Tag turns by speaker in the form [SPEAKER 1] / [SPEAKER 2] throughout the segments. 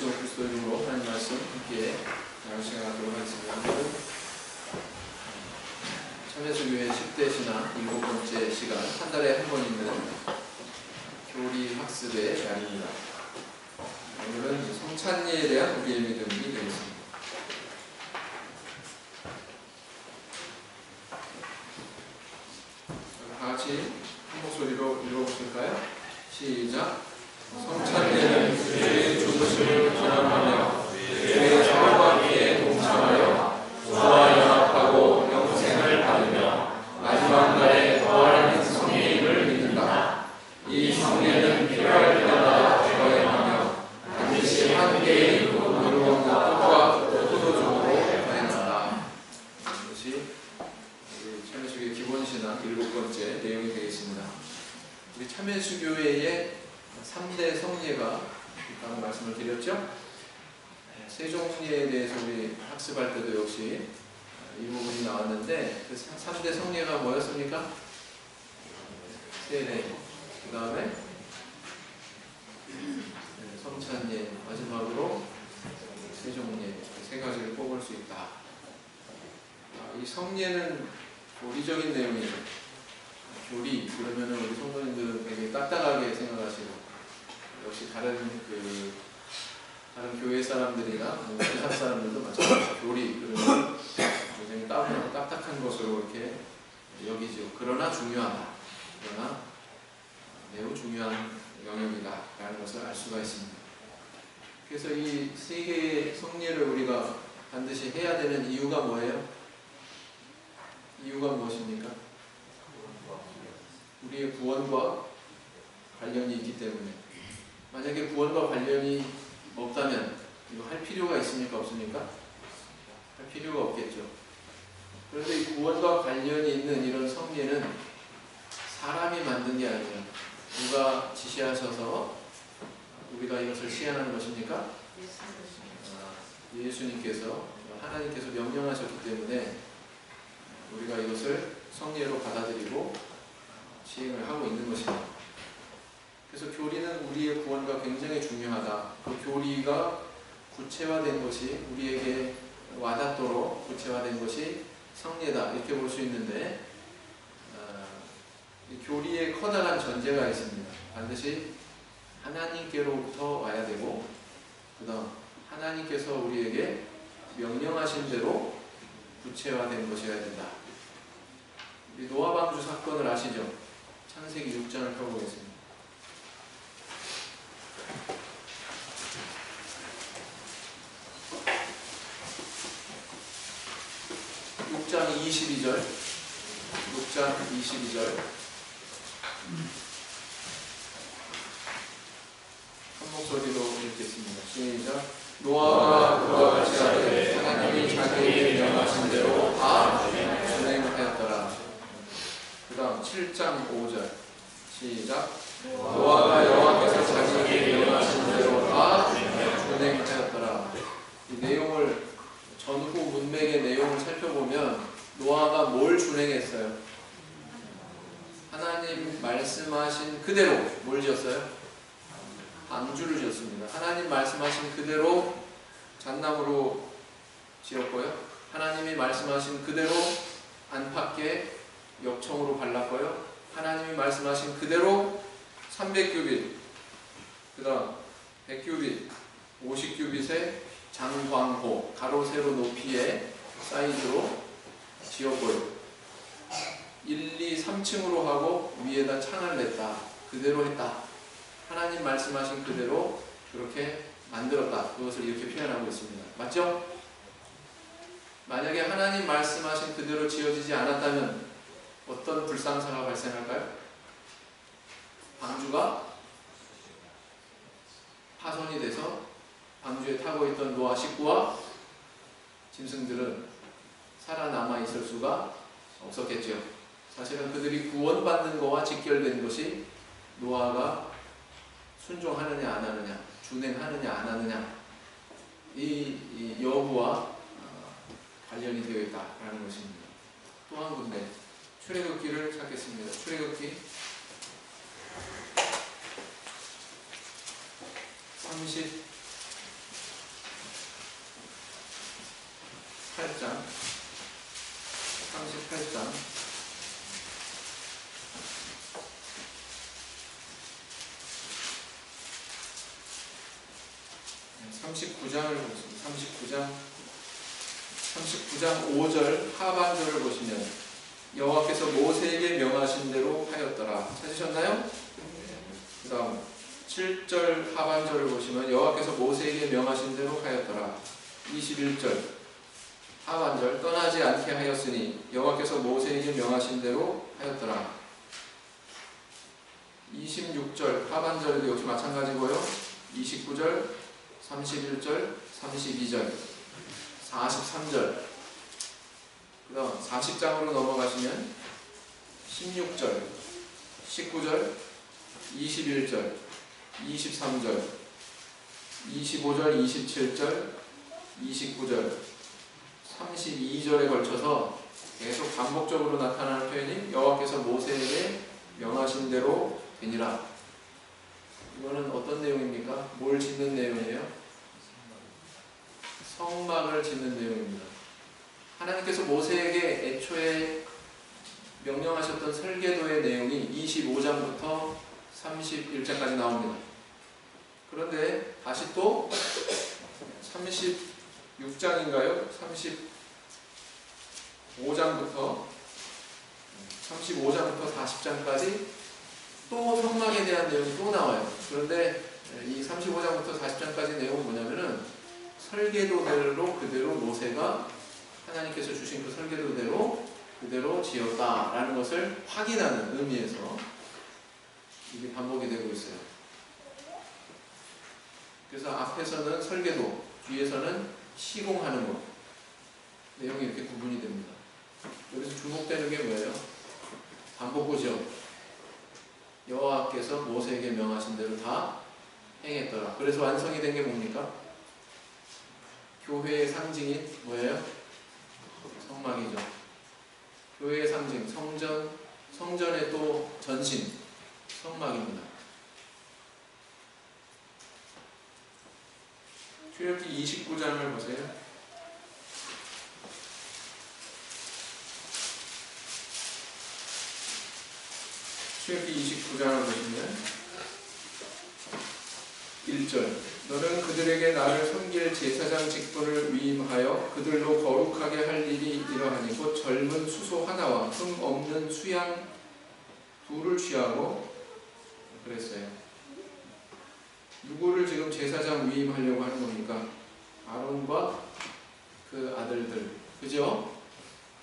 [SPEAKER 1] 예수 그리스도 이름으로 하나님 말씀 함께 나눌 시간 갖도록 하겠습니다. 오늘은 참여수교회 10대 신앙 7번째 시간, 한 달에 한 번 있는 교리 학습의 날입니다. 오늘은 성찬리에 대한 우리의 믿음이 되겠습니다. 다 같이 한 목소리로 읽어보실까요? 시작! 성찬리는 주의 죽으심을 기념하며 주의 사랑과 피에 동참하여 주와 연합하고 영생을 받으며 마지막 날에 부활하는 성례임을 믿는다. 이 성례는 필요할 때마다 거행하며 반드시 한 개의 의로운 뜻과 의도적으로 거행한다. 이것이 참여수교의 기본신앙 7번째 내용이 되겠습니다. 우리 참여수교회의 3대 성례가 있다는 말씀을 드렸죠. 세종리에 대해서 우리 학습할 때도 역시 이 부분이 나왔는데, 그 3대 성례가 뭐였습니까? 세례, 그 다음에 성찬례, 마지막으로 세종례, 세 가지를 뽑을 수 있다. 이 성례는 교리적인 내용이죠. 교리, 그러면은 우리 성도님들은 되게 딱딱하게 생각하시고, 역시 다른 교회 사람들이나 세상 사람들도 마찬가지로 교리, 그러면 굉장히 딱딱한 것으로 이렇게 여기죠. 그러나 중요하다. 그러나 매우 중요한 영역이다 라는 것을 알 수가 있습니다. 그래서 이 세 개의 성례를 우리가 반드시 해야 되는 이유가 뭐예요? 이유가 무엇입니까? 우리의 구원과 관련이 있기 때문에. 만약에 구원과 관련이 없다면 이거 할 필요가 있습니까? 없습니까? 할 필요가 없겠죠. 그런데 이 구원과 관련이 있는 이런 성례는 사람이 만든 게 아니에요. 누가 지시하셔서 우리가 이것을 시행하는 것입니까? 예수님께서, 하나님께서 명령하셨기 때문에 우리가 이것을 성례로 받아들이고 시행을 하고 있는 것입니다. 그래서 교리는 우리의 구원과 굉장히 중요하다. 그 교리가 구체화된 것이, 우리에게 와닿도록 구체화된 것이 성례다, 이렇게 볼 수 있는데, 이 교리에 커다란 전제가 있습니다. 반드시 하나님께로부터 와야 되고, 그 다음 하나님께서 우리에게 명령하신 대로 구체화된 것이어야 된다. 우리 노아 방주 사건을 아시죠? 창세기 6장을 펴보겠습니다. 6장 22절 한 목소리로 읽겠습니다. 시작. 노아가 그와 같이 하되 하나님이 자기에게 명하신 대로 다 준행하였더라. 그 다음 7장 5절 시작. 노아가 여호와께서 자기에게 명하신 대로 다 준행하였더라. 이 내용을, 전후 문맥의 내용을 살펴보면 노아가 뭘 준행했어요? 하나님 말씀하신 그대로 뭘 지었어요? 방주를 지었습니다. 하나님 말씀하신 그대로 잣나무로 지었고요. 하나님이 말씀하신 그대로 안팎에 역청으로 발랐고요. 하나님이 말씀하신 그대로 300규빗, 그 다음 100규빗, 50규빗의 장광호, 가로 세로 높이의 사이즈로 지었고요. 1, 2, 3층으로 하고 위에다 창을 냈다. 그대로 했다. 하나님 말씀하신 그대로 그렇게 만들었다. 그것을 이렇게 표현하고 있습니다. 맞죠? 만약에 하나님 말씀하신 그대로 지어지지 않았다면 어떤 불상사가 발생할까요? 방주가 파손이 돼서 방주에 타고 있던 노아 식구와 짐승들은 살아남아 있을 수가 없었겠죠. 사실은 그들이 구원받는 것과 직결된 것이 노아가 순종하느냐 안 하느냐, 준행하느냐 안 하느냐, 이 여부와 관련이 되어 있다라는 것입니다. 또 한 군데 출애굽기를 찾겠습니다. 출애굽기 30 39장을 보겠습니다. 39장 5절 하반절을 보시면 여호와께서 모세에게 명하신 대로 하였더라. 찾으셨나요? 그 다음 7절 하반절을 보시면 여호와께서 모세에게 명하신 대로 하였더라. 21절 하반절 떠나지 않게 하였으니 여호와께서 모세에게 명하신 대로 하였더라. 26절 하반절도 역시 마찬가지고요. 29절, 31절, 32절, 43절 그 다음 40장으로 넘어가시면 16절, 19절, 21절, 23절, 25절, 27절, 29절, 32절에 걸쳐서 계속 반복적으로 나타나는 표현이 여호와께서 모세에게 명하신 대로 되니라. 이거는 어떤 내용입니까? 뭘 짓는 내용이에요? 성막을 짓는 내용입니다. 하나님께서 모세에게 애초에 명령하셨던 설계도의 내용이 25장부터 31장까지 나옵니다. 그런데 다시 또 36장인가요? 35장부터 40장까지 또 성막에 대한 내용이 또 나와요. 그런데 이 35장부터 40장까지 내용은 뭐냐면은 설계도대로 그대로 모세가 하나님께서 주신 그 설계도대로 그대로 지었다라는 것을 확인하는 의미에서 이게 반복이 되고 있어요. 그래서 앞에서는 설계도, 뒤에서는 시공하는 것. 내용이 이렇게 구분이 됩니다. 여기서 주목되는 게 뭐예요? 반복구죠. 여호와께서 모세에게 명하신 대로 다 행했더라. 그래서 완성이 된 게 뭡니까? 교회의 상징인 뭐예요? 성막이죠. 교회의 상징, 성전의 또 전신, 성막입니다. 출애굽기 29장을 보세요. 출애굽기 29장을 보시면 1절 너는 그들에게 나를 섬길 제사장 직분을 위임하여 그들로 거룩하게 할 일이 이러하니 곧 젊은 수소 하나와 흠 없는 수양 둘을 취하고 그랬어요. 누구를 지금 제사장 위임하려고 하는 겁니까? 아론과 그 아들들, 그죠?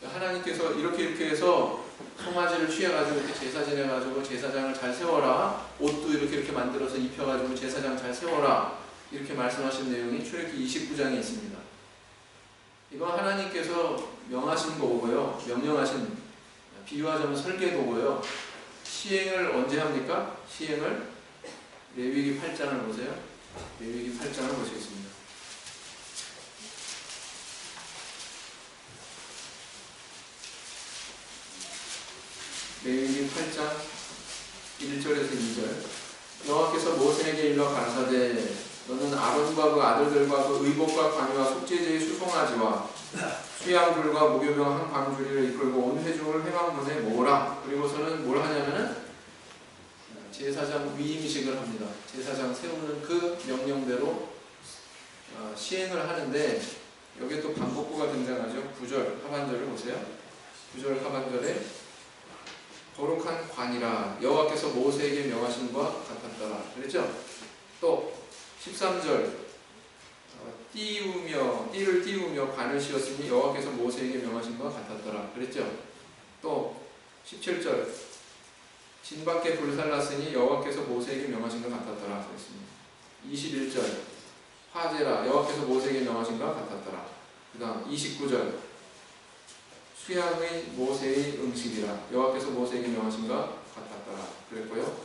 [SPEAKER 1] 하나님께서 이렇게 해서 송아지를 취해가지고 이렇게 제사 지내가지고 제사장을 잘 세워라, 옷도 이렇게 만들어서 입혀가지고 제사장 잘 세워라, 이렇게 말씀하신 내용이 출애굽기 29장에 있습니다. 이건 하나님께서 명하신 거고요, 명령하신, 비유하자면 설계도고요. 시행을 언제 합니까? 시행을 레위기 8장을 보세요. 레위기 8장을 보시겠습니다. 레위기 8장 1절에서 2절 여호와께서 모세에게 일러 가라사대 너는 아론과 그 아들들과 그 의복과 관유와 속죄제의 수송아지와 수양들과 무교병 한 광주리를 이끌고 온 회중을 회막문에 모으라. 그리고서는 뭘 하냐면은 제사장 위임식을 합니다. 제사장 세우는 그 명령대로 시행을 하는데 여기에 또 반복구가 등장하죠. 9절 하반절을 보세요. 9절 하반절에 거룩한 관이라 여호와께서 모세에게 명하신 것 같았더라 그랬죠. 또 13절 띠를 띄우며 관을 씌웠으니 여호와께서 모세에게 명하신 것 같았더라 그랬죠. 또 17절 진밖에 불살랐으니 여호와께서 모세에게 명하신 것 같았더라 그랬습니다. 21절 화제라 여호와께서 모세에게 명하신 것 같았더라. 그 다음 29절 수양의 모세의 음식이라 여호와께서 모세에게 명하신 것 같았더라 그랬고요.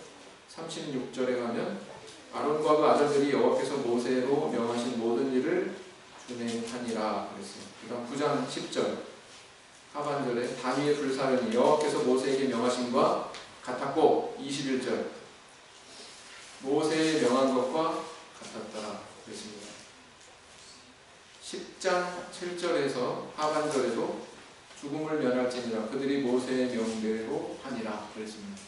[SPEAKER 1] 36절에 가면 아론과 그 아들들이 여호와께서 모세로 명하신 모든 일을 준행하니라 그랬어요. 그 다음 9장 10절 하반절에 다미의 불사르니 여호와께서 모세에게 명하신 것 같았고 21절 모세의 명한 것과 같았더라 그랬습니다. 10장 7절에서 하반절에도 죽음을 면할지니라 그들이 모세의 명대로 하니라 그랬습니다.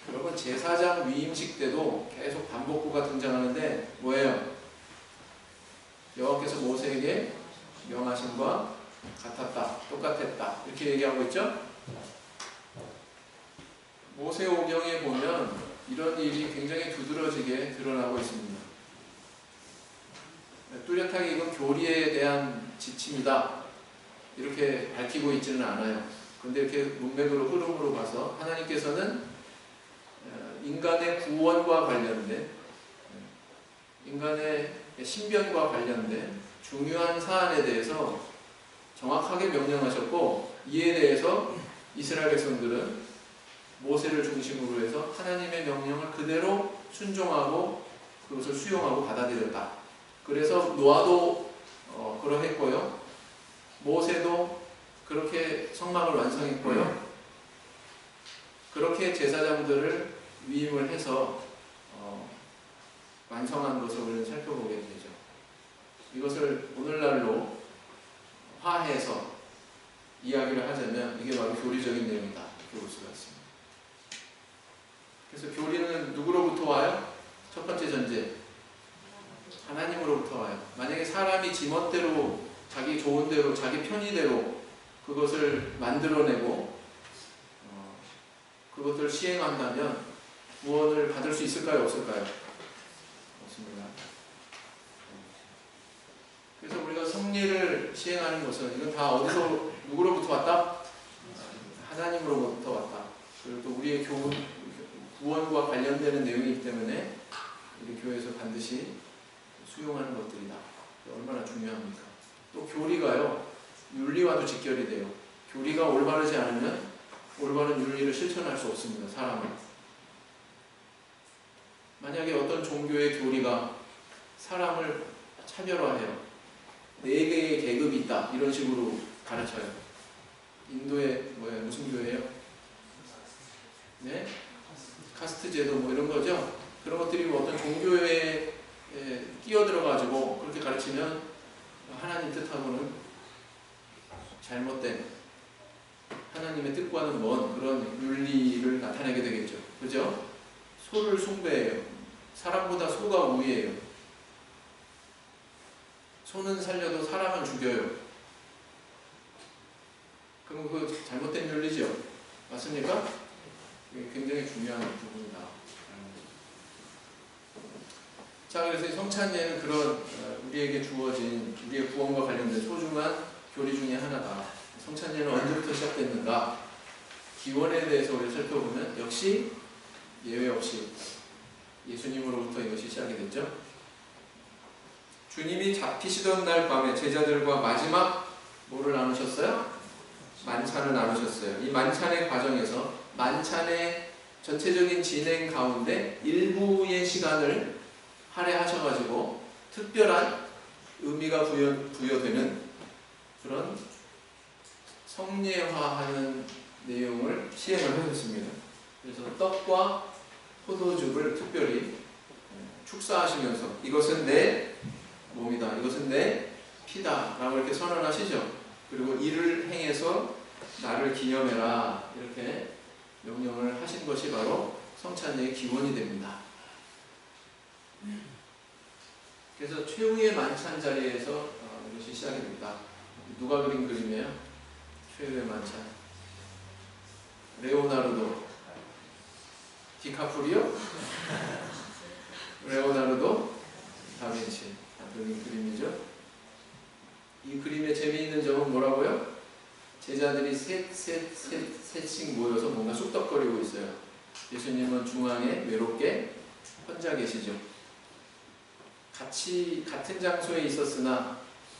[SPEAKER 1] 여러분 제사장 위임식 때도 계속 반복구가 등장하는데 뭐예요? 모세에게 명하심과 같았다, 똑같았다 이렇게 얘기하고 있죠. 모세오경에 보면 이런 일이 굉장히 두드러지게 드러나고 있습니다. 뚜렷하게 이건 교리에 대한 지침이다 이렇게 밝히고 있지는 않아요. 근데 이렇게 문맥으로 흐름으로 봐서 하나님께서는 인간의 구원과 관련된, 인간의 신변과 관련된 중요한 사안에 대해서 정확하게 명령하셨고, 이에 대해서 이스라엘 백성들은 모세를 중심으로 해서 하나님의 명령을 그대로 순종하고 그것을 수용하고 받아들였다. 그래서 노아도 그러했고요. 모세도 그렇게 성막을 완성했고요. 그렇게 제사장들을 위임을 해서 완성한 것을 우리는 살펴보게 되죠. 이것을 오늘날로 화해해서 이야기를 하자면 이게 바로 교리적인 내용이다 이렇게 볼 수가 있습니다. 그래서 교리는 누구로부터 와요? 첫 번째 전제, 하나님으로부터 와요. 만약에 사람이 지멋대로, 자기 좋은 대로, 자기 편의대로 그것을 만들어내고 그것을 시행한다면 구원을 받을 수 있을까요? 없을까요? 없습니다. 그래서 우리가 성례를 시행하는 것은 이건 다 어디서, 누구로부터 왔다? 하나님으로부터 왔다. 그리고 또 우리의 구원과 관련되는 내용이기 때문에 우리 교회에서 반드시 수용하는 것들이다. 얼마나 중요합니까? 또 교리가요, 윤리와도 직결이 돼요. 교리가 올바르지 않으면 올바른 윤리를 실천할 수 없습니다. 사람은. 만약에 어떤 종교의 교리가 사람을 차별화해요. 4개의 계급이 있다 이런 식으로 가르쳐요. 인도의 무슨 교회예요? 네? 카스트 제도 이런 거죠. 그런 것들이 어떤 종교에 끼어들어가지고 그렇게 가르치면 하나님 뜻하고는 잘못된, 하나님의 뜻과는 먼 그런 윤리를 나타내게 되겠죠. 그죠? 소를 숭배해요. 사람보다 소가 우위예요. 소는 살려도 사람은 죽여요. 그럼 그거 잘못된 윤리죠. 맞습니까? 이게 굉장히 중요한 부분이다. 자, 그래서 성찬예는 그런 우리에게 주어진 우리의 구원과 관련된 소중한 교리 중에 하나다. 성찬예는 언제부터 시작됐는가? 기원에 대해서 우리 살펴보면 역시 예외 없이 예수님으로부터 이것이 시작이 됐죠. 주님이 잡히시던 날 밤에 제자들과 마지막 뭐를 나누셨어요? 만찬을 나누셨어요. 이 만찬의 과정에서 만찬의 전체적인 진행 가운데 일부의 시간을 할애하셔가지고 특별한 의미가 부여되는 그런 성례화하는 내용을 시행을 하셨습니다. 그래서 떡과 포도주를 특별히 축사하시면서 이것은 내 몸이다, 이것은 내 피다 라고 이렇게 선언하시죠. 그리고 이를 행해서 나를 기념해라 이렇게 명령을 하신 것이 바로 성찬예의 기원이 됩니다. 그래서 최후의 만찬 자리에서 이것이 시작이 됩니다. 누가 그린 그림이에요? 최후의 만찬. 레오나르도 디카프리오? 레오나르도 다빈치 그린 그림이죠. 이 그림의 재미있는 점은 뭐라고요? 제자들이 셋씩 모여서 뭔가 쑥덕거리고 있어요. 예수님은 중앙에 외롭게 혼자 계시죠. 같은 장소에 있었으나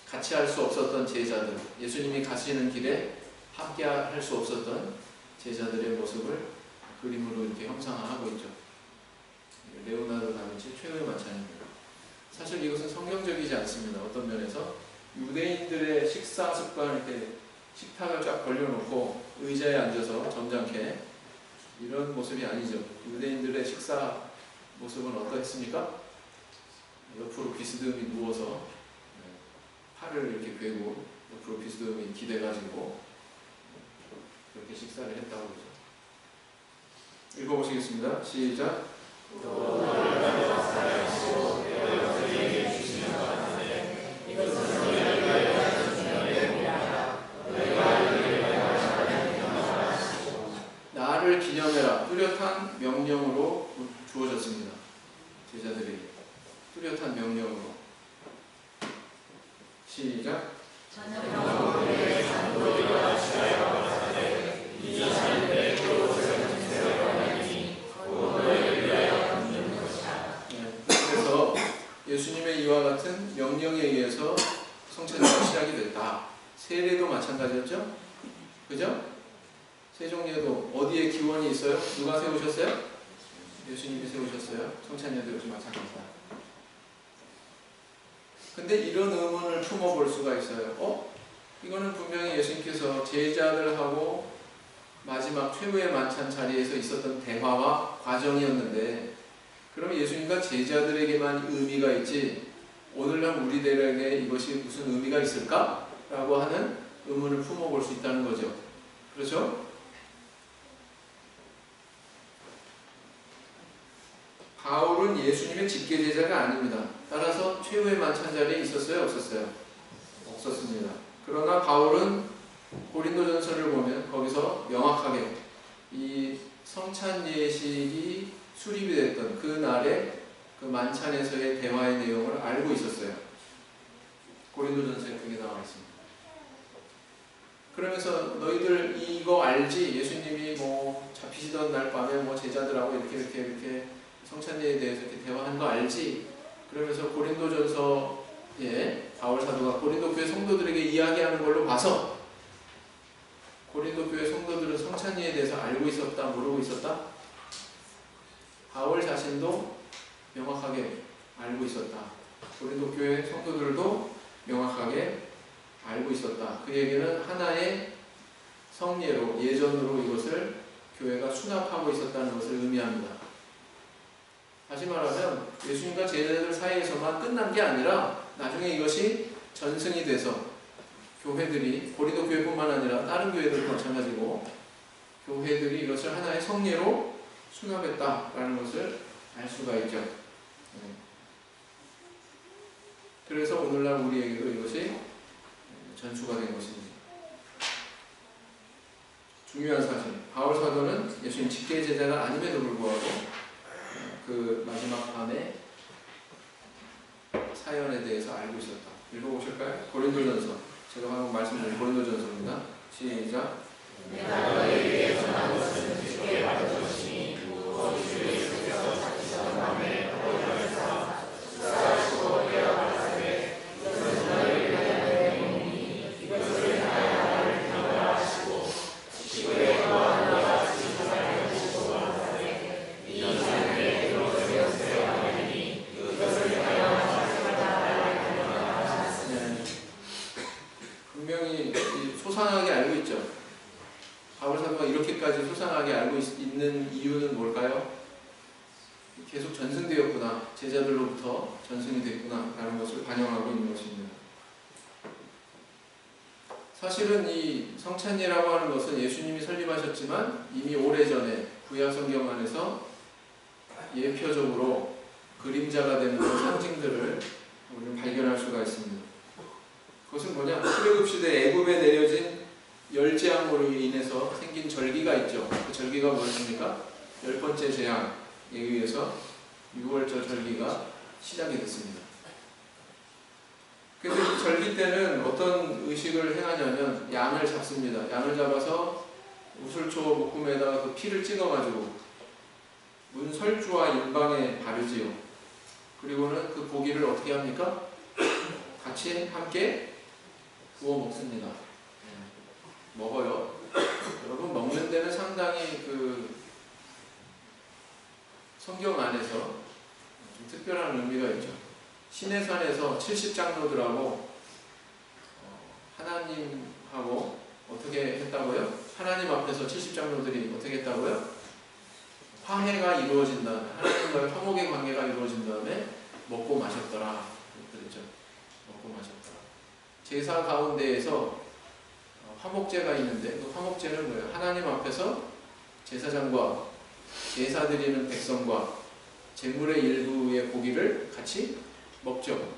[SPEAKER 1] 같이 할 수 없었던 제자들, 예수님이 가시는 길에 함께 할 수 없었던 제자들의 모습을 그림으로 이렇게 형상화하고 있죠. 레오나르도 다빈치 최후의 만찬입니다. 사실 이것은 성경적이지 않습니다. 어떤 면에서 유대인들의 식사 습관, 이렇게 식탁을 쫙 벌려놓고 의자에 앉아서 점잖게 이런 모습이 아니죠. 유대인들의 식사 모습은 어떠했습니까? 옆으로 비스듬히 누워서 팔을 이렇게 괴고 옆으로 비스듬히 기대가지고 그렇게 식사를 했다고 그러죠. 읽어보시겠습니다. 시작. 이것은 뚜렷한 명령으로. 시작. 그래서 예수님의 이와 같은 명령에 의해서 성찬제가 시작이 됐다. 세례도 마찬가지였죠? 그죠? 세종예도 어디에 기원이 있어요? 누가 세우셨어요? 예수님이 세우셨어요. 성찬예도 역시 마찬가지다. 근데 이런 의문을 품어볼 수가 있어요. 이거는 분명히 예수님께서 제자들하고 마지막 최후의 만찬 자리에서 있었던 대화와 과정이었는데, 그럼 예수님과 제자들에게만 의미가 있지 오늘날 우리들에게 이것이 무슨 의미가 있을까? 라고 하는 의문을 품어볼 수 있다는 거죠. 그렇죠? 바울은 예수님의 직계제자가 아닙니다. 따라서 최후의 만찬 자리에 있었어요? 없었어요? 없었습니다. 그러나 바울은 고린도전서를 보면 거기서 명확하게 이 성찬 예식이 수립이 됐던 그 날에 그 만찬에서의 대화의 내용을 알고 있었어요. 고린도전서에 그게 나와 있습니다. 그러면서 너희들 이거 알지? 예수님이 잡히시던 날 밤에 제자들하고 이렇게 성찬예에 대해서 이렇게 대화한 거 알지? 그러면서 고린도전서에 바울 사도가 고린도 교회 성도들에게 이야기하는 걸로 봐서 고린도 교회 성도들은 성찬예에 대해서 알고 있었다, 모르고 있었다? 바울 자신도 명확하게 알고 있었다. 고린도 교회 성도들도 명확하게 알고 있었다. 그에게는 하나의 성례로, 예전으로 이것을 교회가 수납하고 있었다는 것을 의미합니다. 다시 말하면 예수님과 제자들 사이에서만 끝난 게 아니라 나중에 이것이 전승이 돼서 교회들이, 고린도 교회뿐만 아니라 다른 교회들도 마찬가지고 교회들이 이것을 하나의 성례로 수납했다라는 것을 알 수가 있죠. 그래서 오늘날 우리에게도 이것이 전수가 된 것입니다. 중요한 사실, 바울 사도는 예수님 직계 제자가 아님에도 불구하고 그 마지막 밤에 사연에 대해서 알고 있었다. 읽어보실까요? 고린도전서, 제가 방금 말씀드린 고린도전서입니다. 시작.
[SPEAKER 2] 내가 너희를 위해 전한 것은 주께 받은 것이니 곧 주 예수께서 찾으시던 밤에 거기서 수사하시고 깨어가사대 이것은 너희를 위하여 내 몸이니 이것을 위하여 나를 비유하라 하시고 지구에 또한 너희가 지구를 하시고 가사대 이 인생에 이것을 연세에 하느니 이것을 위하여 자식마다 나를 비유하라 하셨으니.
[SPEAKER 1] 분명히 소상하게 알고 있죠. 바울 사도가 이렇게까지 소상하게 알고 있는 이유는 뭘까요? 계속 전승되었구나, 제자들로부터 전승이 됐구나 라는 것을 반영하고 있는 것입니다. 사실은 이 성찬예라고 하는 것은 예수님이 설립하셨지만 이미 오래전에 구약성경 안에서 예표적으로 그림자가 되는 상징들을 우리는 발견할 수가 있습니다. 그것은 뭐냐? 출애굽 시대 애굽에 내려진 열재앙으로 인해서 생긴 절기가 있죠. 그 절기가 무엇입니까? 10번째 재앙에 의해서 6월절 절기가 시작이 됐습니다. 그런데 이 절기 때는 어떤 의식을 행하냐면 양을 잡습니다. 양을 잡아서 우슬초 묶음에다가 그 피를 찍어가지고 문설주와 인방에 바르지요. 그리고는 그 고기를 어떻게 합니까? 같이 함께 구워 먹습니다. 먹어요. 여러분, 먹는 데는 상당히 그 성경 안에서 좀 특별한 의미가 있죠. 시내산에서 70장로들하고 하나님하고 어떻게 했다고요? 하나님 앞에서 70장로들이 어떻게 했다고요? 화해가 이루어진 다음에, 하나님과의 화목의 관계가 이루어진 다음에 먹고 마셨더라. 그랬죠. 먹고 마셨더라. 제사 가운데에서 화목제가 있는데 그 화목제는 뭐예요? 하나님 앞에서 제사장과 제사 드리는 백성과 제물의 일부의 고기를 같이 먹죠.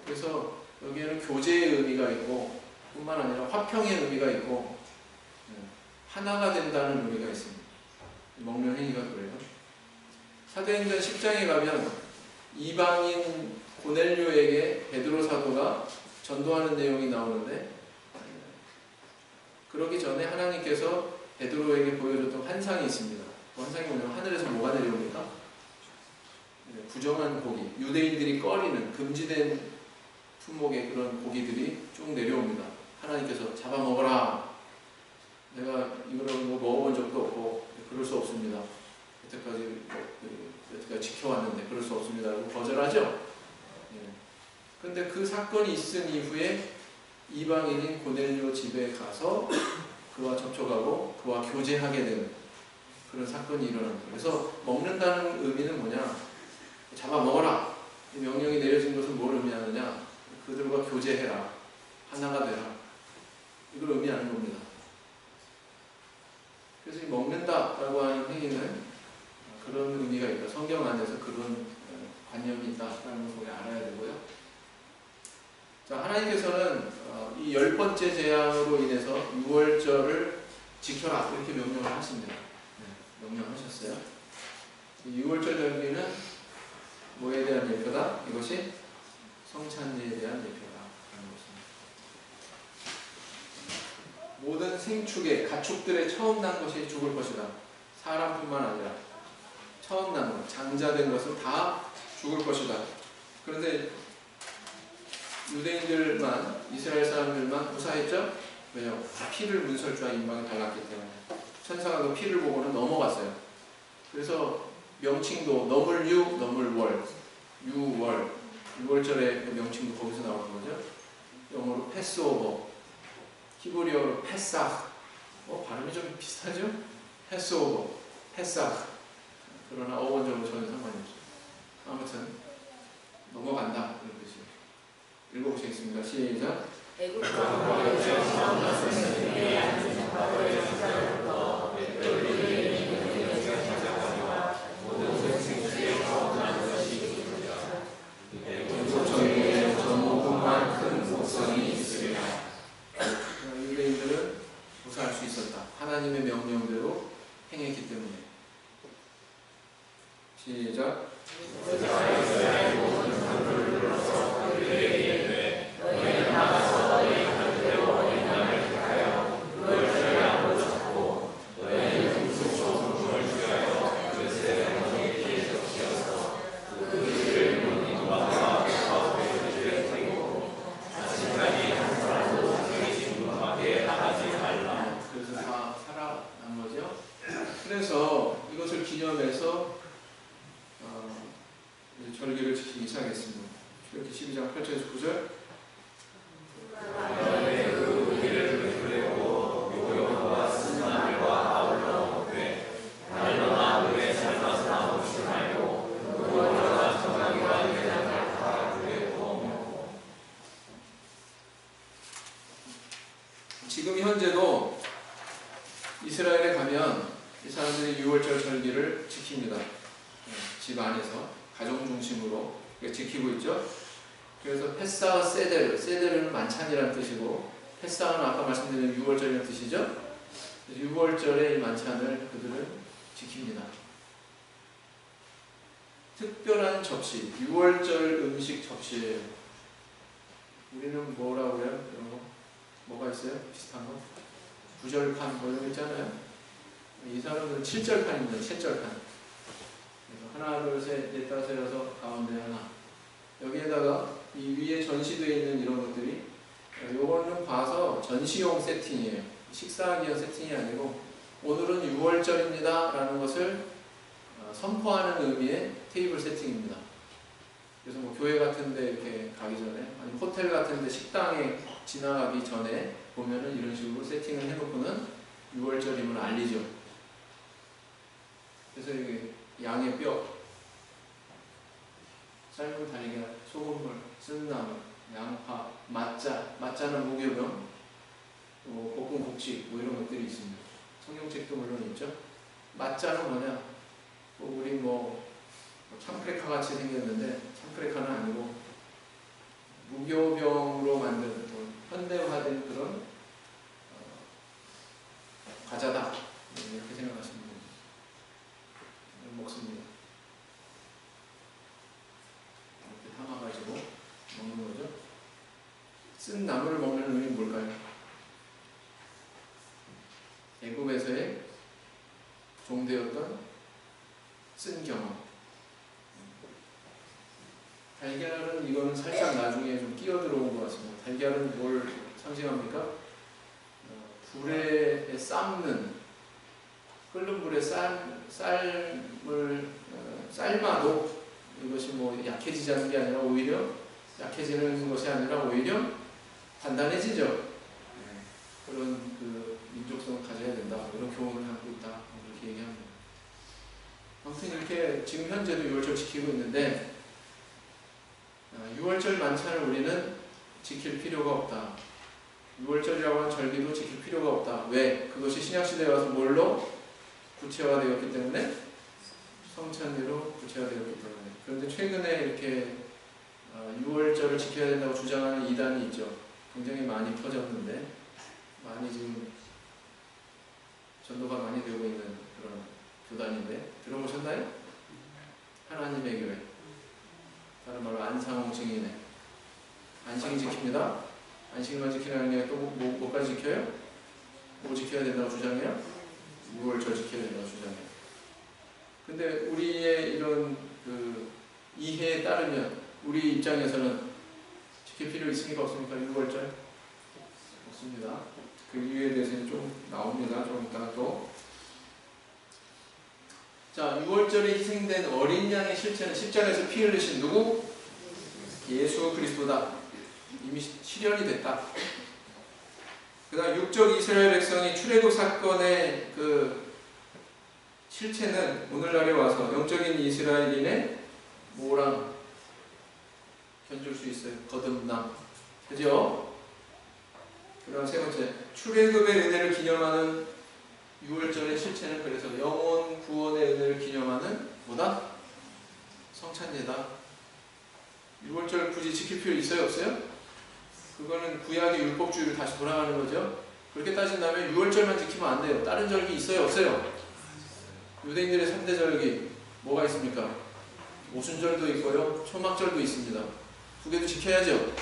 [SPEAKER 1] 그래서 여기에는 교제의 의미가 있고 뿐만 아니라 화평의 의미가 있고 하나가 된다는 의미가 있습니다. 먹는 행위가 그래요. 사도행전 10장에 가면 이방인 고넬료에게 베드로 사도가 전도하는 내용이 나오는데, 그러기 전에 하나님께서 베드로에게 보여줬던 환상이 있습니다. 그 환상이 뭐냐면 하늘에서 뭐가 내려옵니까? 부정한 고기, 유대인들이 꺼리는 금지된 품목의 그런 고기들이 쭉 내려옵니다. 하나님께서 잡아먹어라. 내가 이거를 먹어본 적도 없고 그럴 수 없습니다. 여태까지 지켜왔는데 그럴 수 없습니다. 라고 거절하죠. 그런데 그 사건이 있은 이후에 이방인인 고넬료 집에 가서 그와 접촉하고 그와 교제하게 되는 그런 사건이 일어납니다. 그래서 먹는다는 의미는 뭐냐? 잡아먹어라. 이 명령이 내려진 것은 뭘 의미하느냐? 그들과 교제해라. 하나가 되라. 이걸 의미하는 겁니다. 그래서 이 먹는다라고 하는 행위는 그런 의미가 있다. 성경 안에서 그런 관념이 있다라는 것을 우리 알아야 되고요. 자, 하나님께서는 이 10번째 재앙으로 인해서 6월절을 지켜라 이렇게 명령을 하십니다. 명령하셨어요. 이 6월절 절기는 뭐에 대한 예표다? 이것이 성찬리에 대한 예표다라는 것입니다. 모든 생축의 가축들의 처음 난 것이 죽을 것이다. 사람뿐만 아니라 처음 난 것, 장자된 것은 다 죽을 것이다. 그런데 유대인들만, 이스라엘 사람들만 무사했죠? 왜요? 피를 문설주와 인방에 발랐기 때문에. 천사가 그 피를 보고는 넘어갔어요. 그래서 명칭도 너물유, 너물월, 유월, 6월절의 명칭도 거기서 나오는 거죠. 영어로 패스오버, 히브리어로 페사흐, 발음이 좀 비슷하죠? 패스오버, 페사흐. 그러나 어원적으로 전혀 상관이 없어요. 아무튼 넘어간다 그런 뜻이에요. 읽어보시겠습니다. 시작. 유대인들은 무사할 수 있었다. 하나님의 명령대로 행했기 때문에. 시작. 그래서 이것을 기념해서 절기를 지키기 시작했습니다. 출애굽기 12장 8절에서 9절. 지금 현재도 이스라엘에 가면 이 사람들이 6월절 절기를 지킵니다. 집 안에서 가정 중심으로 지키고 있죠. 그래서 페사하 세데르, 세데르는 만찬이라는 뜻이고 페사하는 아까 말씀드린 6월절이라는 뜻이죠. 6월절의 이 만찬을 그들은 지킵니다. 특별한 접시, 6월절 음식 접시예요. 우리는 뭐라고 해요? 이런 거 뭐가 있어요? 비슷한 거? 구절판 뭐 이런 거 있잖아요. 이 사람들은 7절판입니다. 7절판. 그래서 하나, 둘, 셋, 넷, 다섯, 여섯, 가운데 하나. 여기에다가 이 위에 전시되어 있는 이런 것들이 요거는 봐서 전시용 세팅이에요. 식사하기 위한 세팅이 아니고 오늘은 6월절입니다 라는 것을 선포하는 의미의 테이블 세팅입니다. 그래서 뭐 교회 같은 데 이렇게 가기 전에 아니면 호텔 같은 데 식당에 지나가기 전에 보면은 이런 식으로 세팅을 해놓고는 6월절임을 알리죠. 그래서 이게 양의 뼈, 삶은 달걀, 소금물, 쓴나물, 양파, 맛자, 맛자는 무교병, 볶은 곡식 뭐 이런 것들이 있습니다. 성경책도 물론 있죠. 맛자는 뭐냐? 우리 참프레카 같이 생겼는데 참프레카는 아니고 무교병으로 만든 현대화된 그런 과자다 이렇게 생각하시면 됩니다. 먹습니다. 쓴 나물을 먹는 의미는 뭘까요? 애굽에서의 종되었던 쓴 경험. 달걀은 이거는 살짝 나중에 좀 끼어 들어온 것 같습니다. 달걀은 뭘 상징합니까? 불에 삶는, 끓는 불에 쌀을 삶아도 이것이 뭐 약해지지 않는 게 아니라 오히려 약해지는 것이 아니라 오히려 단단해지죠. 그런 그 민족성을 가져야 된다. 이런 교훈을 갖고 있다. 이렇게 얘기합니다. 아무튼 이렇게 지금 현재도 6월절 지키고 있는데 6월절 만찬을 우리는 지킬 필요가 없다. 6월절이라고 하는 절기도 지킬 필요가 없다. 왜? 그것이 신약시대에 와서 뭘로 구체화되었기 때문에 성찬례로 구체화되었기 때문에. 그런데 최근에 이렇게 6월절을 지켜야 된다고 주장하는 이단이 있죠. 굉장히 많이 퍼졌는데 많이 지금 전도가 많이 되고 있는 그런 교단인데 들어보셨나요? 하나님의 교회. 다른 말로 안상홍 증인회. 안식일 지킵니다. 안식일만 지키라는 게 또 뭐까지 지켜요? 뭐 지켜야 된다고 주장해요? 6월절 지켜야 된다고 주장해요. 근데 우리의 이런 그 이해에 따르면 우리 입장에서는 지킬 필요 있습니까? 없습니까? 6월절? 없습니다. 그 이유에 대해서는 좀 나옵니다. 좀 이따가 또. 자, 6월절에 희생된 어린 양의 실체는 십자가에서 피 흘리신 누구? 예수 그리스도다. 이미 실현이 됐다. 그 다음 육적 이스라엘 백성이 출애굽 사건의 그 실체는 오늘날에 와서 영적인 이스라엘인의 뭐랑 견줄 수 있어요? 거듭남. 그죠? 그 다음 세 번째, 출애굽의 은혜를 기념하는 6월절의 실체는 그래서 영혼 구원의 은혜를 기념하는 뭐다? 성찬예다. 6월절 굳이 지킬 필요 있어요? 없어요? 그거는 구약의 율법주의로 다시 돌아가는 거죠. 그렇게 따진다면 6월절만 지키면 안 돼요. 다른 절기 있어요? 없어요? 유대인들의 3대 절기 뭐가 있습니까? 오순절도 있고요. 초막절도 있습니다. 두 개도 지켜야죠.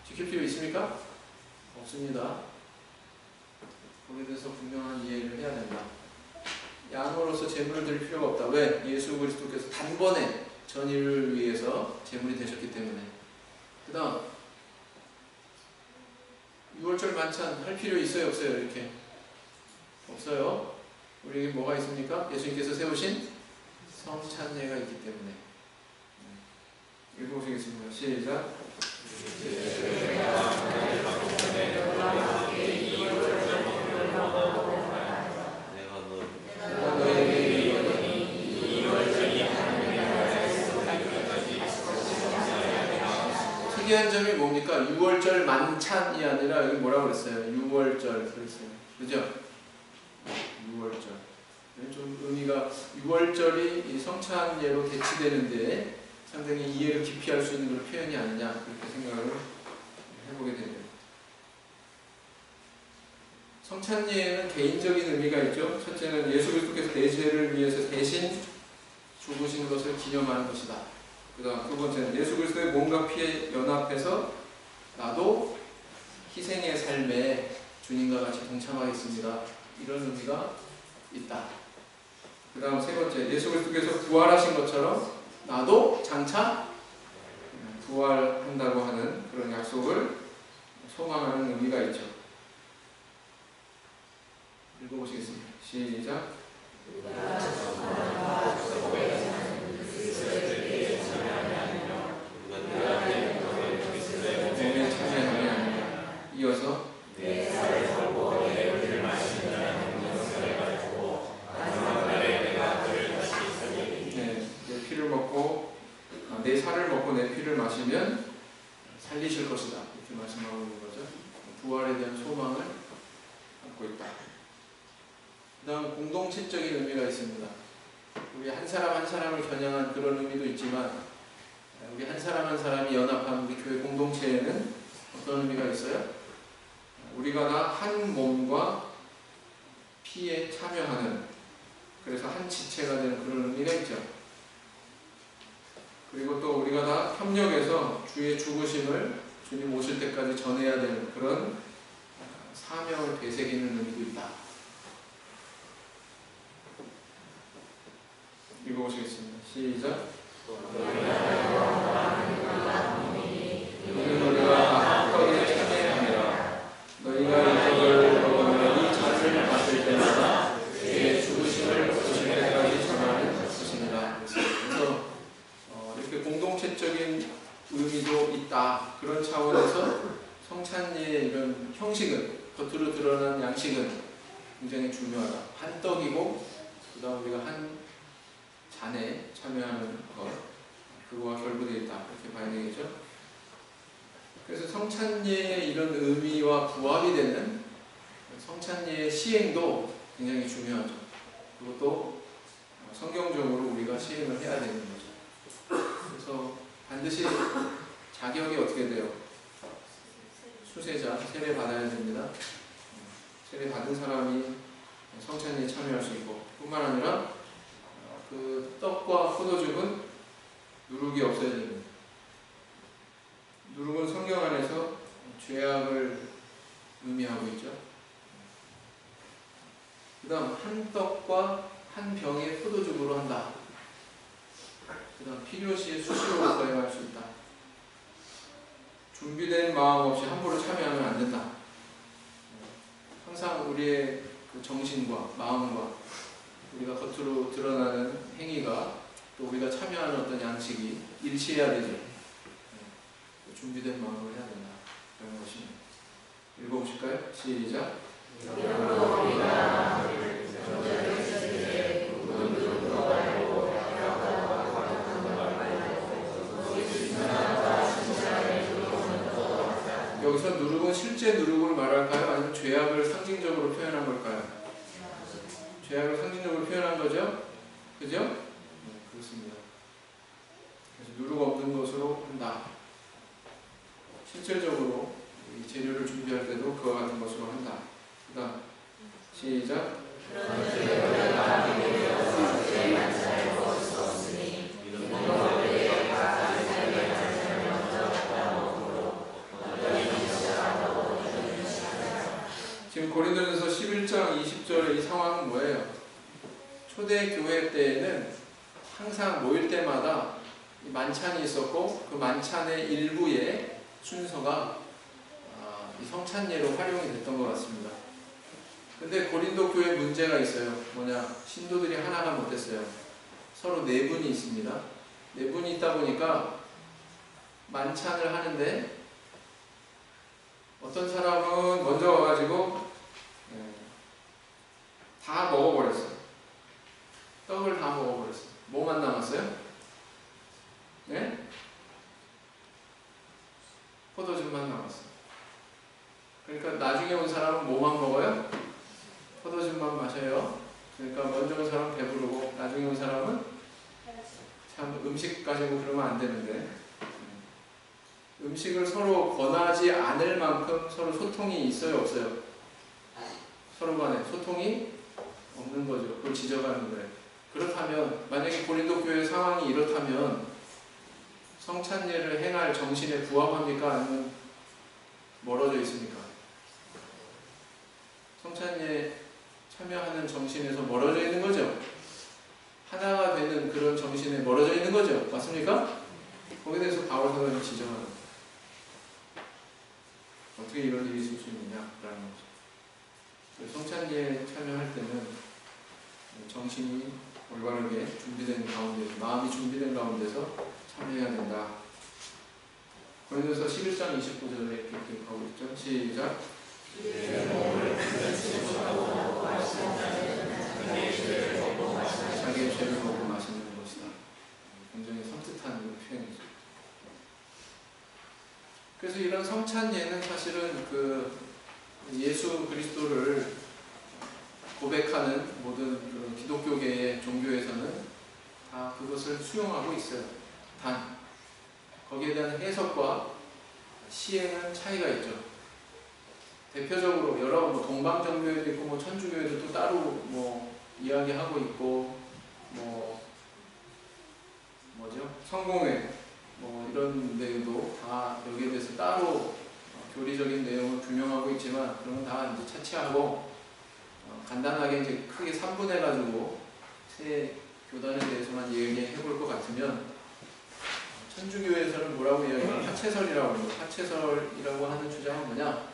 [SPEAKER 1] 지킬 필요 있습니까? 없습니다. 거기에 대해서 분명한 이해를 해야 된다. 양으로서 제물을 드릴 필요가 없다. 왜? 예수 그리스도께서 단번에 전일을 위해서 제물이 되셨기 때문에. 그 다음 6월절 만찬 할 필요 있어요? 없어요? 이렇게 없어요. 우리에게 뭐가 있습니까? 예수님께서 세우신 성찬례가 있기 때문에. 읽어보시겠습니다. 시작. 특이한 점이 뭡니까? 6월절 만찬이 아니라 여기 뭐라고 그랬어요? 6월절 그랬어요. 그죠? 6월절. 좀 의미가 6월절이 이 성찬예로 대치되는데 상당히 이해를 깊이 할 수 있는 그런 표현이 아니냐 그렇게 생각을 해보게 됩니다. 성찬예에는 개인적인 의미가 있죠. 첫째는 예수 그리스도께서 내 죄를 위해서 대신 죽으신 것을 기념하는 것이다. 그 다음 두 번째는 예수 그리스도의 몸과 피에 연합해서 나도 희생의 삶에 주님과 같이 동참하겠습니다. 이런 의미가 있다. 그 다음 세 번째, 예수 그리스도께서 부활하신 것처럼 나도 장차 부활한다고 하는 그런 약속을 소망하는 의미가 있죠. 읽어보시겠습니다. 시작. 이어서 내 피를 먹고 내 살을 먹고 내 피를 마시면 살리실 것이다. 이렇게 말씀하고 있는 거죠. 부활에 대한 소망을 갖고 있다. 그 다음 공동체적인 의미가 있습니다. 우리 한 사람 한 사람을 겨냥한 그런 의미도 있지만 우리 한 사람 한 사람이 연합한 우리 교회 공동체에는 어떤 의미가 있어요? 우리가 다 한 몸과 피에 참여하는, 그래서 한 지체가 되는 그런 의미가 있죠. 그리고 또 우리가 다 협력해서 주의 죽으심을 주님 오실 때까지 전해야 되는 그런 사명을 되새기는 의미도 있다. 읽어보시겠습니다. 시작. 너희는 우리가 합하게 찬양하니라. 너희가 이것을 먹으며 이 잔을 마실 때마다 그의 죽으심을 오실 때까지 전하는 것이니라. 그래서 이렇게 공동체적인 의미도 있다. 그런 차원에서 성찬리의 이런 형식은, 겉으로 드러난 양식은 굉장히 중요하다. 한 떡이고 그 다음 우리가 한 잔에 참여하는 것, 그거와 결부되어 있다. 이렇게 봐야 되겠죠. 그래서 성찬리의 이런 의미와 부합이 되는 성찬리의 시행도 굉장히 중요하죠. 그것도 성경적으로 우리가 시행을 해야 되는 거죠. 그래서 반드시 자격이 어떻게 돼요? 수세자, 세례 받아야 됩니다. 세례 받은 사람이 성찬리에 참여할 수 있고, 뿐만 아니라 그 떡과 포도즙은 누룩이 없어야 됩니다. 누룩은 성경 안에서 죄악을 의미하고 있죠. 그 다음 한 떡과 한 병의 포도즙으로 한다. 그 다음 필요시에 수시로 거행할 수 있다. 준비된 마음 없이 함부로 참여하면 안 된다. 항상 우리의 그 정신과 마음과 우리가 겉으로 드러나는 행위가 또 우리가 참여하는 어떤 양식이 일치해야 되죠. 준비된 마음을 해야 된다. 그런 것입니다. 읽어보실까요? 시작. 여기서 누룩은 실제 누룩을 말할까요? 아니면 죄악을 상징적으로 표현한 걸까요? 죄악을 상징적으로 표현한 거죠? 그죠? 네, 그렇습니다. 그래서 누룩 없는 것으로 한다. 실질적으로 이 재료를 준비할 때도 그와 같은 것으로 한다. 그 다음 시작. 지금 고린도전서 11장 20절의 이 상황은 뭐예요? 초대교회 때에는 항상 모일 때마다 만찬이 있었고 그 만찬의 일부의 순서가 이 성찬예로 활용이 됐던 것 같습니다. 근데 고린도 교회 문제가 있어요. 뭐냐? 신도들이 하나가 못됐어요. 서로 네 분이 있습니다. 네 분이 있다 보니까 만찬을 하는데 어떤 사람은 먼저 와가지고 다 먹어버렸어요. 떡을 다 먹어버렸어요. 뭐만 남았어요? 네? 포도즙만 남았어요. 그러니까 나중에 온 사람은 뭐만 먹어요? 포도즙만 마셔요. 그러니까 먼저 온 사람은 배부르고 나중에 온 사람은 참 음식 가지고 그러면 안 되는데 음식을 서로 권하지 않을 만큼 서로 소통이 있어요, 없어요? 서로 간에 소통이 없는 거죠. 그걸 지적하는 거예요. 그렇다면 만약에 고린도 교회 상황이 이렇다면 성찬예를 행할 정신에 부합합니까? 아니면 멀어져 있습니까? 성찬예에 참여하는 정신에서 멀어져 있는 거죠. 하나가 되는 그런 정신에 멀어져 있는 거죠. 맞습니까? 거기에 대해서 바울 사도는 지적하는 거예요. 어떻게 이런 일이 있을 수 있느냐라는 거죠. 성찬예에 참여할 때는 정신이 올바르게 준비된 가운데, 마음이 준비된 가운데서 참여해야 된다. 고린도서 11장 29절에 이렇게 기록하고 있죠. 시작. 자기의 죄를 먹고 마시는 것이다. 굉장히 섬뜩한 표현이죠. 그래서 이런 성찬예는 사실은 그 예수 그리스도를 고백하는 모든 그 기독교계의 종교에서는 다 그것을 수용하고 있어요. 단 거기에 대한 해석과 시행은 차이가 있죠. 대표적으로 여러 뭐 동방정교회도 있고 뭐 천주교회도 또 따로 뭐 이야기하고 있고 뭐 뭐죠? 성공회 뭐 이런 데도 다 여기에 대해서 따로 교리적인 내용을 규명하고 있지만 그런 건 다 이제 차치하고 간단하게 이제 크게 3분해 가지고 세 교단에 대해서만 얘기해 볼 것 같으면 천주교에서는 뭐라고 이야기하면 화채설이라고 합니다. 화채설이라고 하는 주장은 뭐냐?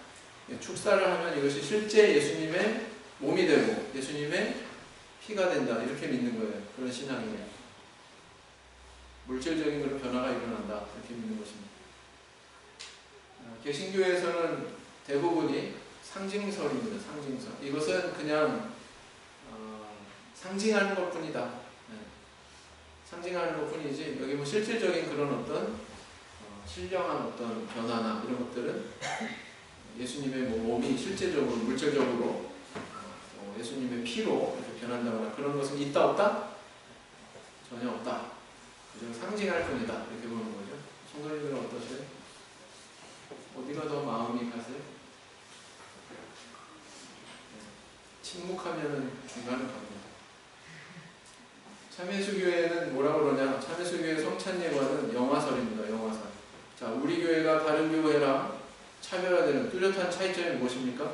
[SPEAKER 1] 축사를 하면 이것이 실제 예수님의 몸이 되고 예수님의 피가 된다 이렇게 믿는 거예요. 그런 신앙이에요. 물질적인 그런 변화가 일어난다 이렇게 믿는 것입니다. 개신교에서는 대부분이 상징설입니다. 상징설. 이것은 그냥 상징하는 것뿐이다. 상징하는 것뿐이지 여기 뭐 실질적인 그런 어떤 신령한 어떤 변화나 이런 것들은 예수님의 뭐 몸이 실제적으로 물질적으로 예수님의 피로 이렇게 변한다거나 그런 것은 있다 없다? 전혀 없다. 그저 상징할 뿐이다 이렇게 보는 거죠. 성도님들은 어떠세요? 어디가 더 마음이 가세요? 침묵하면 중간을 갑니다. 참예수교회는 뭐라고 그러냐? 참예수교회 성찬예관은 영화설입니다. 영화설. 자, 우리 교회가 다른 교회랑 차별화되는 뚜렷한 차이점이 무엇입니까?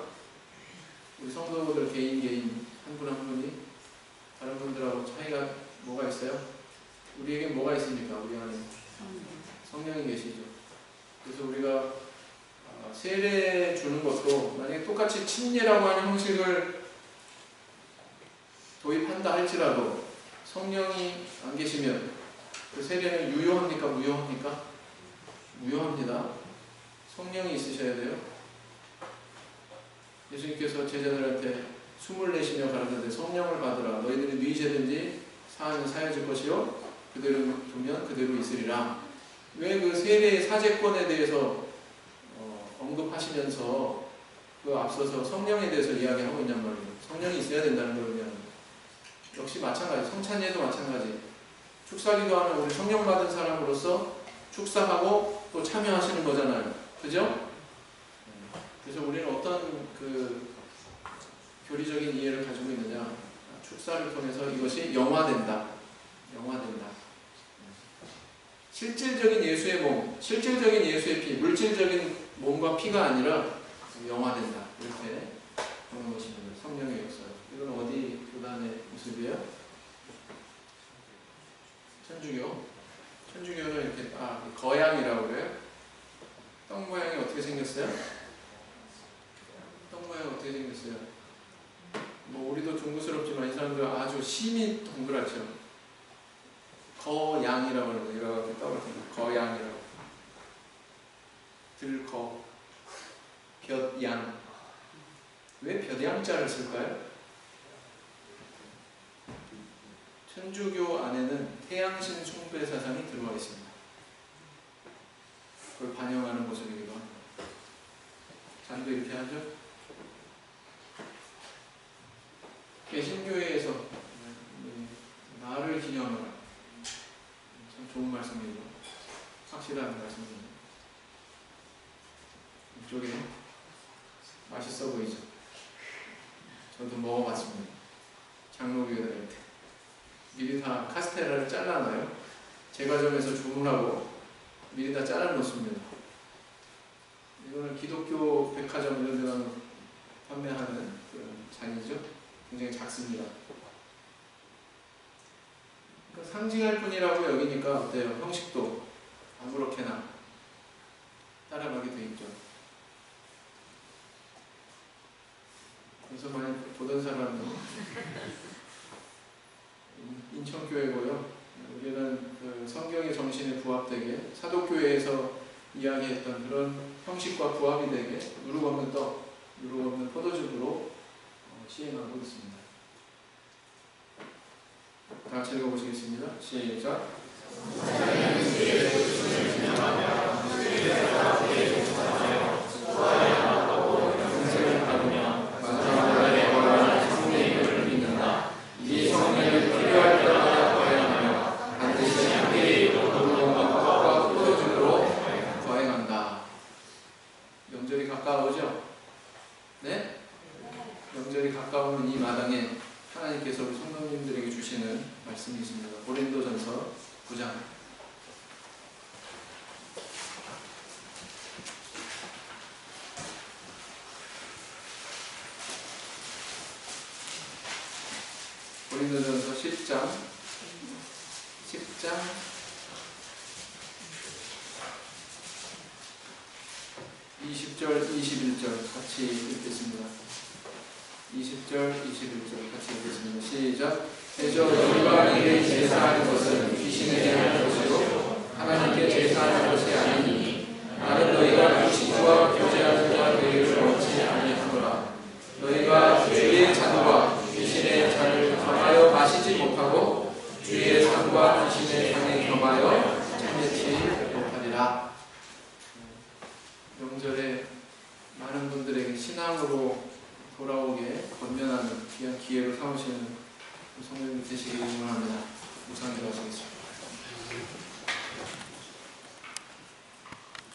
[SPEAKER 1] 우리 성도들 개인 한 분 한 분이 다른 분들하고 차이가 뭐가 있어요? 우리에게 뭐가 있습니까? 우리 안에 성령이 계시죠. 그래서 우리가 세례 주는 것도 만약에 똑같이 침례라고 하는 형식을 도입한다 할지라도 성령이 안 계시면 그 세례는 유효합니까? 무효합니까? 무효합니다. 성령이 있으셔야 돼요. 예수님께서 제자들한테 숨을 내쉬며 가르치는데 성령을 받으라. 너희들이 네 죄든지 사하면 사해질 것이요 그대로 두면 그대로 있으리라. 왜 그 세례의 사제권에 대해서 언급하시면서 그 앞서서 성령에 대해서 이야기하고 있냔 말이에요. 성령이 있어야 된다는 걸 의미합니다. 역시 마찬가지. 성찬예도 마찬가지. 축사기도 하면 우리 성령 받은 사람으로서 축사하고 또 참여하시는 거잖아요. 그죠? 그래서 우리는 어떤 그 교리적인 이해를 가지고 있느냐? 축사를 통해서 이것이 영화된다. 영화된다. 실질적인 예수의 몸, 실질적인 예수의 피, 물질적인 몸과 피가 아니라 영화된다. 이렇게 보는 것입니다. 성령의 역사. 이건 어디 교단의 모습이에요? 천주교. 천주교는 이렇게 거양이라고 그래요. 떡 모양이 어떻게 생겼어요? 떡 모양이 어떻게 생겼어요? 뭐 우리도 둥그스럽지만 이 사람들 아주 심이 동그랗죠. 거양이라고 하는 거예요. 이렇게 떡을 거양이라고. 들거, 볕양. 왜 볕양자를 쓸까요? 천주교 안에는 태양신 숭배 사상이 들어와 있습니다. 그걸 반영하는 모습이기도 합니다. 자기도 이렇게 하죠? 개신교회에서 나를 기념하라. 참 좋은 말씀이고 확실한 말씀입니다. 이쪽에 맛있어 보이죠? 저도 먹어봤습니다. 장로교회들 때 미리 다 카스테라를 잘라놔요. 제과점에서 주문하고 미리 다 잘라놓습니다. 이거는 기독교 백화점 이런 데 가면 판매하는 그런 잔이죠. 굉장히 작습니다. 그러니까 상징할 뿐이라고 여기니까 어때요? 형식도 아무렇게나 따라가게 돼 있죠. 그래서 많이 보던 사람은 인천교회고요. 우리는 그 성경의 정신에 부합되게 사도교회에서 이야기했던 그런 형식과 부합이 되게 누룩 없는 떡, 누룩 없는 포도즙으로 시행하고 있습니다. 다 같이 읽어보시겠습니다. 시작. 명절이 가까워오죠? 네? 명절이 가까운 이 마당에 하나님께서 우리 성도님들에게 주시는 말씀이 있습니다. 고린도전서 9장 고린도전서 10장 20절, 21절 같이 읽겠습니다. 20절, 21절 같이 읽겠습니다. 시작. 대저 너희가 내게 제사하는 것은 귀신에 대한 것이요 하나님께 제사하는 것이 아니니 나는 너희가 귀신과 교제하는 자 너희를 원치 아니하노라. 너희가 주의 잔과 귀신의 잔을 겸하여 마시지 못하고 주의 잔과 귀신의 잔에 겸하여 참여치 못하리라. 명절에 많은 분들에게 신앙으로 돌아오게 권면하는 귀한 기회로 삼으시는 성도님 되시기를 응원합니다. 우상 기도하시겠습니다.